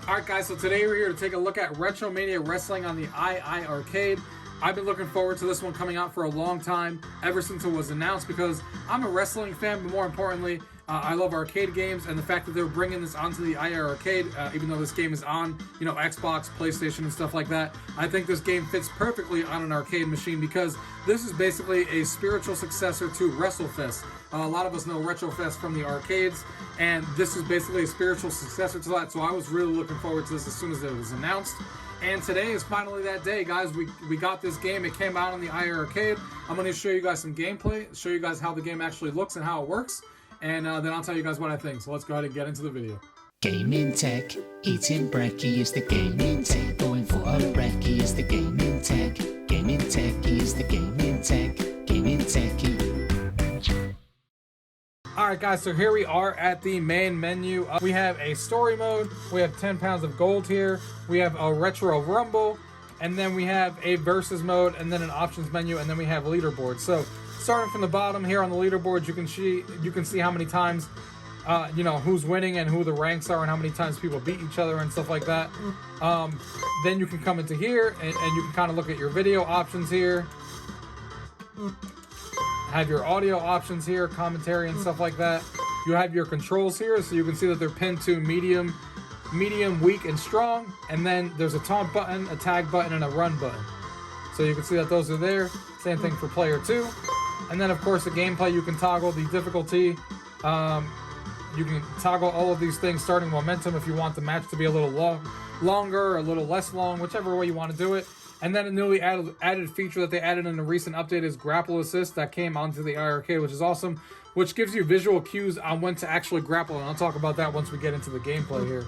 Alright guys, so today we're here to take a look at RetroMania Wrestling on the iiRcade. I've been looking forward to this one coming out for a long time, ever since it was announced, because I'm a wrestling fan, but more importantly, I love arcade games, and the fact that they're bringing this onto the iiRcade, even though this game is on, Xbox, PlayStation, and stuff like that, I think this game fits perfectly on an arcade machine because this is basically a spiritual successor to WrestleFest. A lot of us know RetroFest from the arcades, and this is basically a spiritual successor to that, so I was really looking forward to this as soon as it was announced. And today is finally that day, guys. We got this game. It came out on the iiRcade. I'm going to show you guys some gameplay, show you guys how the game actually looks and how it works, and then I'll tell you guys what I think. So let's go ahead and get into the video. Gaming tech, eating brekkie is the gaming tech. Going for a brekkie is the gaming tech. Gaming tech is the gaming tech. Gaming techie. Alright guys, so here we are at the main menu. We have a story mode, we have 10 pounds of gold here, we have a retro rumble, and then we have a versus mode, and then an options menu, and then we have leaderboard. So starting from the bottom here on the leaderboard, you can see how many times who's winning and who the ranks are and how many times people beat each other and stuff like that. Then you can come into here and you can kind of look at your video options here. Have your audio options here, commentary and stuff like that. You have your controls here, so you can see that they're pinned to medium, weak, and strong. And then there's a taunt button, a tag button, and a run button. So you can see that those are there. Same thing for player 2. And then of course the gameplay, you can toggle the difficulty. You can toggle all of these things, starting momentum if you want the match to be a little longer or a little less long, whichever way you want to do it. And then a newly added feature that they added in a recent update is grapple assist that came onto the iiRcade, which is awesome, which gives you visual cues on when to actually grapple, and I'll talk about that once we get into the gameplay here.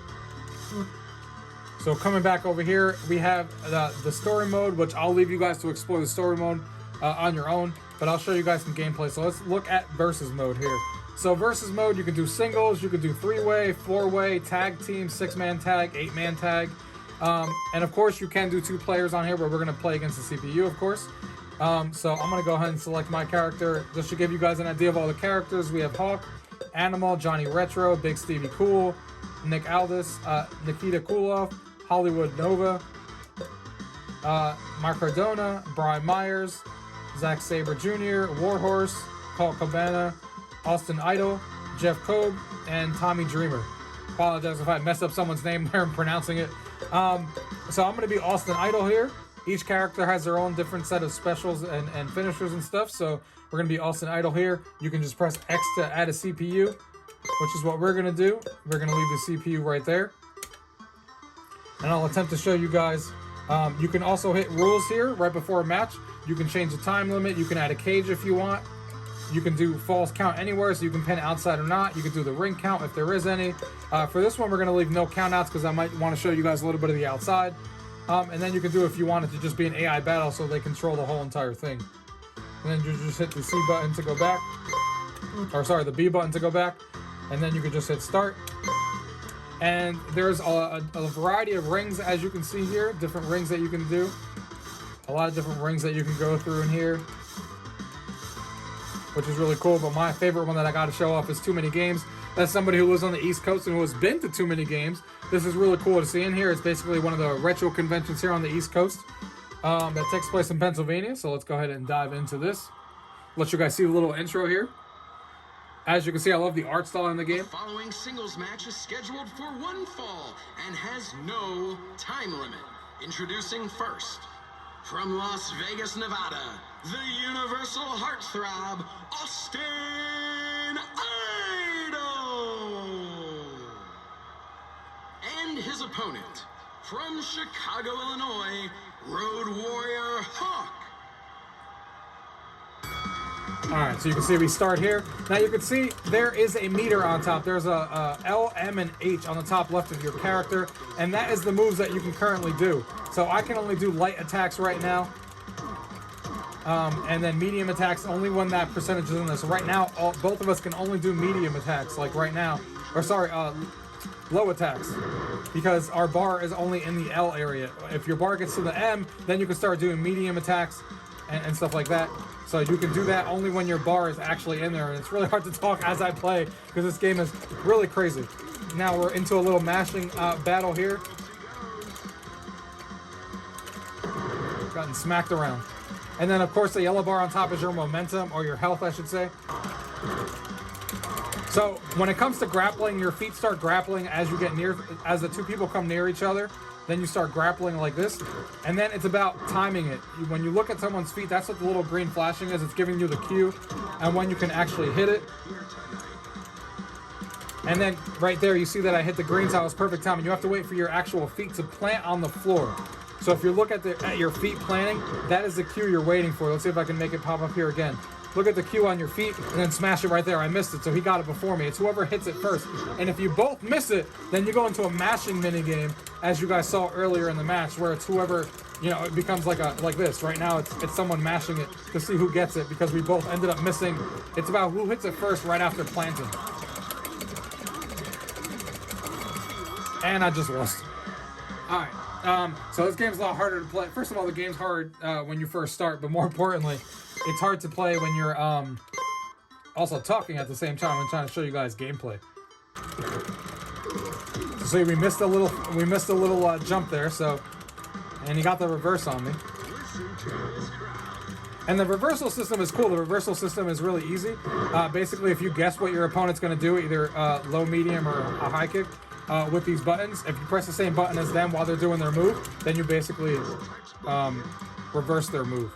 So coming back over here, we have the story mode, which I'll leave you guys to explore the story mode on your own, but I'll show you guys some gameplay. So let's look at versus mode here. So versus mode, you can do singles, you can do 3-way, 4-way, tag team, 6-man tag, 8-man tag. And of course you can do 2 players on here, but we're going to play against the CPU, of course. So I'm going to go ahead and select my character just to give you guys an idea of all the characters. We have Hawk, Animal, Johnny Retro, Big Stevie Cool, Nick Aldis, Nikita Koloff, Hollywood Nova, Mark Cardona, Brian Myers, Zack Sabre Jr., Warhorse, Colt Cabana, Austin Idol, Jeff Cobb, and Tommy Dreamer. Apologize if I messed up someone's name there and pronouncing it. So I'm going to be Austin Idol here. Each character has their own different set of specials and finishers and stuff. So we're going to be Austin Idol here. You can just press X to add a CPU, which is what we're going to do. We're going to leave the CPU right there. And I'll attempt to show you guys. You can also hit rules here right before a match. You can change the time limit. You can add a cage if you want. You can do false count anywhere, so you can pin outside or not. You can do the ring count if there is any. For this one, we're going to leave no count outs because I might want to show you guys a little bit of the outside. And then you can do if you want it to just be an AI battle so they control the whole entire thing. And then you just hit the C button to go back. Or sorry, the B button to go back. And then you can just hit start. And there's a variety of rings, as you can see here. Different rings that you can do. A lot of different rings that you can go through in here, which is really cool. But my favorite one that I got to show off is Too Many Games. That's somebody who lives on the East Coast and who has been to Too Many Games. This is really cool to see in here. It's basically one of the retro conventions here on the East Coast that takes place in Pennsylvania. So let's go ahead and dive into this. Let you guys see a little intro here. As you can see, I love the art style in the game. The following singles match is scheduled for 1 fall and has no time limit. Introducing first, from Las Vegas, Nevada, the Universal Heartthrob, Austin Idol! And his opponent, from Chicago, Illinois, Road Warrior Hawk. Alright, so you can see we start here. Now you can see there is a meter on top. There's a L, M, and H on the top left of your character, and that is the moves that you can currently do. So I can only do light attacks right now, and then medium attacks only when that percentage is in there. So right now, both of us can only do medium attacks, like right now. Or sorry, low attacks, because our bar is only in the L area. If your bar gets to the M, then you can start doing medium attacks and stuff like that. So you can do that only when your bar is actually in there, and it's really hard to talk as I play because this game is really crazy. now we're into a little mashing battle here. Gotten smacked around. And then, of course, the yellow bar on top is your momentum, or your health, I should say. So, when it comes to grappling, your feet start grappling as you get near, as the two people come near each other. Then you start grappling like this. And then it's about timing it. When you look at someone's feet, that's what the little green flashing is. It's giving you the cue and when you can actually hit it. And then right there, you see that I hit the green, so it was perfect timing. You have to wait for your actual feet to plant on the floor. So if you look at your feet planting, that is the cue you're waiting for. Let's see if I can make it pop up here again. Look at the cue on your feet and then smash it right there. I missed it, so he got it before me. It's whoever hits it first. And if you both miss it, then you go into a mashing mini game, as you guys saw earlier in the match, where it's whoever, you know, it becomes like this. Right now, it's someone mashing it to see who gets it, because we both ended up missing. It's about who hits it first right after planting. And I just lost. All right. So this game's a lot harder to play. First of all, the game's hard when you first start, but more importantly, it's hard to play when you're also talking at the same time and trying to show you guys gameplay. So we missed a little jump there. So, and he got the reverse on me. And the reversal system is cool. The reversal system is really easy. Basically, if you guess what your opponent's going to do, either low, medium, or a high kick, with these buttons, if you press the same button as them while they're doing their move, then you basically reverse their move.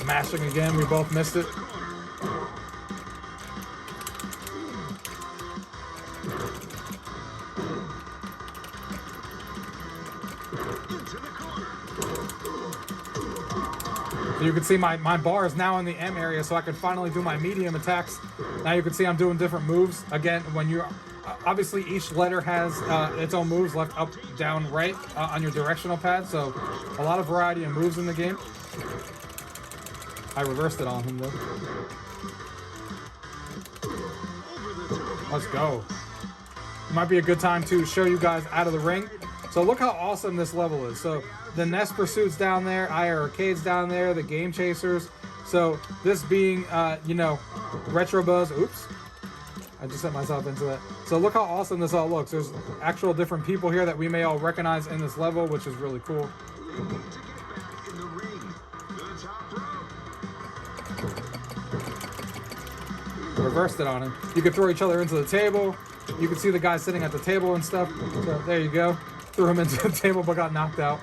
Mashing again, we both missed it. You can see my bar is now in the M area, so I can finally do my medium attacks. Now you can see I'm doing different moves. Again, when you're obviously each letter has its own moves, left, up, down, right on your directional pad. So a lot of variety of moves in the game. I reversed it on him though. Let's go. Might be a good time to show you guys out of the ring. So look how awesome this level is. So the Nest Pursuit's down there, iiRcade's down there, the Game Chasers. So this being, you know, Retro Buzz. Oops. I just set myself into that. So look how awesome this all looks. There's actual different people here that we may all recognize in this level, which is really cool. Reversed it on him. You can throw each other into the table. You can see the guy sitting at the table and stuff. So there you go. Threw him into the table but got knocked out.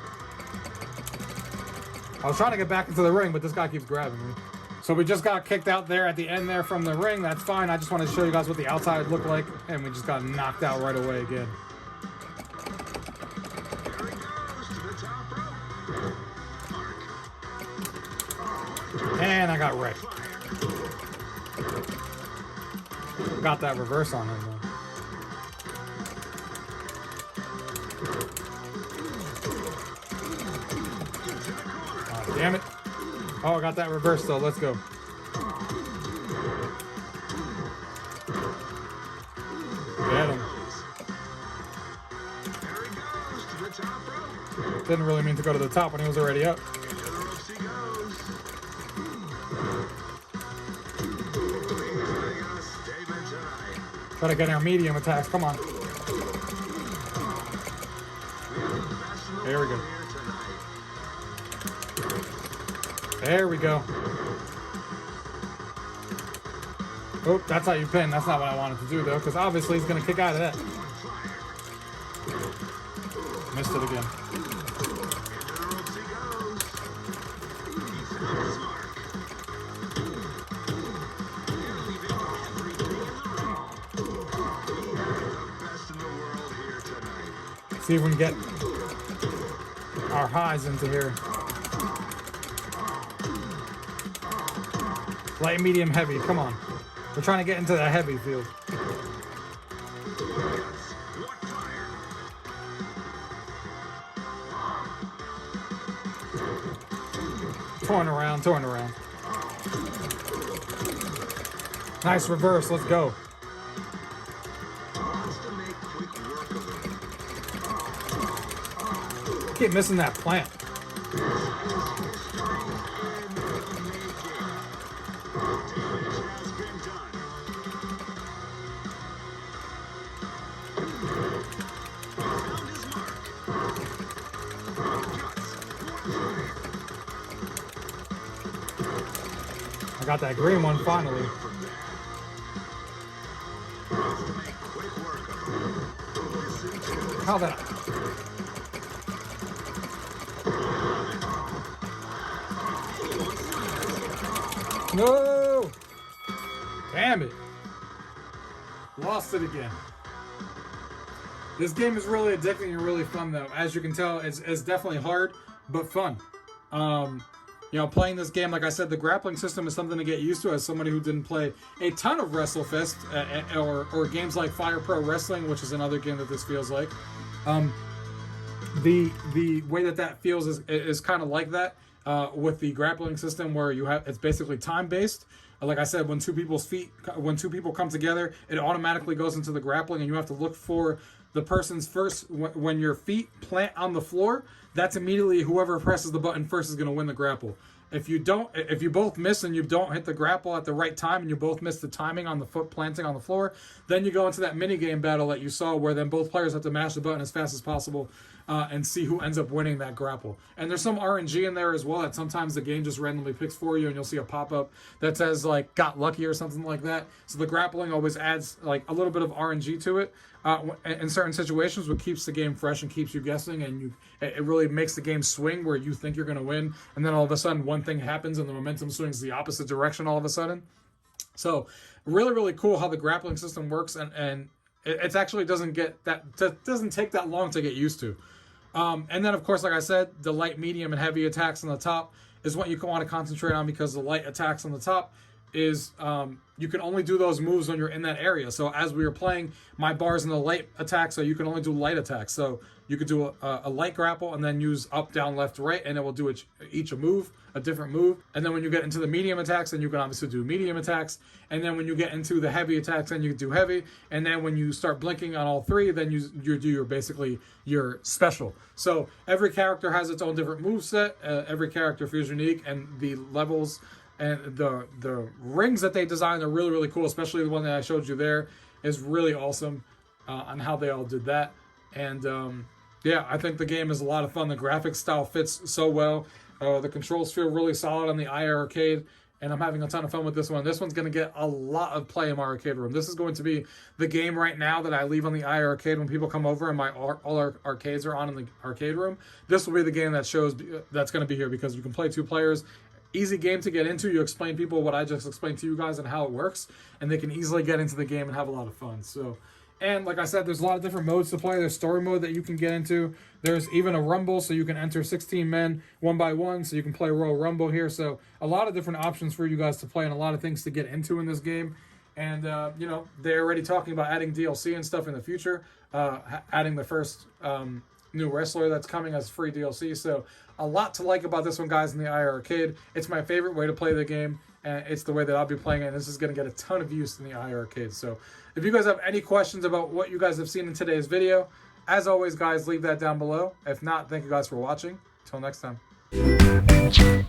I was trying to get back into the ring, but this guy keeps grabbing me. So we just got kicked out there at the end there from the ring. That's fine. I just wanted to show you guys what the outside looked like, and we just got knocked out right away again. And I got wrecked. Got that reverse on him though. Oh, damn it. Oh, I got that reverse though. Let's go. Get him. Didn't really mean to go to the top when he was already up. Try to get our medium attacks. Come on. There we go. There we go. Oh, that's how you pin. That's not what I wanted to do, though, because obviously he's going to kick out of that. Missed it again. See if we can get our highs into here. Light, medium, heavy. Come on. We're trying to get into the heavy field. Torn around, torn around. Nice reverse. Let's go. Keep missing that plant. I got that green one finally. How that? No! Damn it. Lost it again. This game is really addicting and really fun, though. As you can tell, it's definitely hard, but fun. You know, playing this game, like I said, the grappling system is something to get used to as somebody who didn't play a ton of WrestleFest or games like Fire Pro Wrestling, which is another game that this feels like. The way that feels is kind of like that with the grappling system, where it's basically time based. Like I said, when two people come together, it automatically goes into the grappling, and you have to look for the person's first. When your feet plant on the floor, that's immediately whoever presses the button first is going to win the grapple. If you both miss and you don't hit the grapple at the right time, and you both miss the timing on the foot planting on the floor, then you go into that mini game battle that you saw, where then both players have to mash the button as fast as possible and see who ends up winning that grapple. And there's some RNG in there as well, that sometimes the game just randomly picks for you, and you'll see a pop-up that says like "got lucky" or something like that. So the grappling always adds like a little bit of RNG to it in certain situations, which keeps the game fresh and keeps you guessing, and it really makes the game swing where you think you're going to win, and then all of a sudden one thing happens and the momentum swings the opposite direction all of a sudden. So really, really cool how the grappling system works, and it actually doesn't take that long to get used to. And then, of course, like I said, the light, medium, and heavy attacks on the top is what you want to concentrate on, because the light attacks on the top is you can only do those moves when you're in that area. So as we were playing, my bar's in the light attack, so you can only do light attacks. So you could do a light grapple and then use up, down, left, right, and it will do each a different move. And then when you get into the medium attacks, then you can obviously do medium attacks. And then when you get into the heavy attacks, then you can do heavy. And then when you start blinking on all three, then you do basically your special. So every character has its own different move set. Every character feels unique, and the levels and the rings that they designed are really, really cool, especially the one that I showed you there is really awesome on how they all did that. And yeah, I think the game is a lot of fun. The graphics style fits so well. The controls feel really solid on the iiRcade, and I'm having a ton of fun with this one. This one's going to get a lot of play in my arcade room. This is going to be the game right now that I leave on the iiRcade when people come over and all our arcades are on in the arcade room. This will be the game that's going to be here, because you can play 2 players. Easy game to get into. You explain people what I just explained to you guys and how it works, and they can easily get into the game and have a lot of fun. So, and like I said, there's a lot of different modes to play. There's story mode that you can get into. There's even a rumble, so you can enter 16 men 1 by 1, so you can play Royal Rumble here. So a lot of different options for you guys to play, and a lot of things to get into in this game. And you know, they're already talking about adding DLC and stuff in the future, adding the first new wrestler that's coming as free DLC. So a lot to like about this one, guys, in the iiRcade. It's my favorite way to play the game, and it's the way that I'll be playing it, and this is going to get a ton of use in the iiRcade. So if you guys have any questions about what you guys have seen in today's video, as always, guys, leave that down below. If not, thank you guys for watching. Until next time.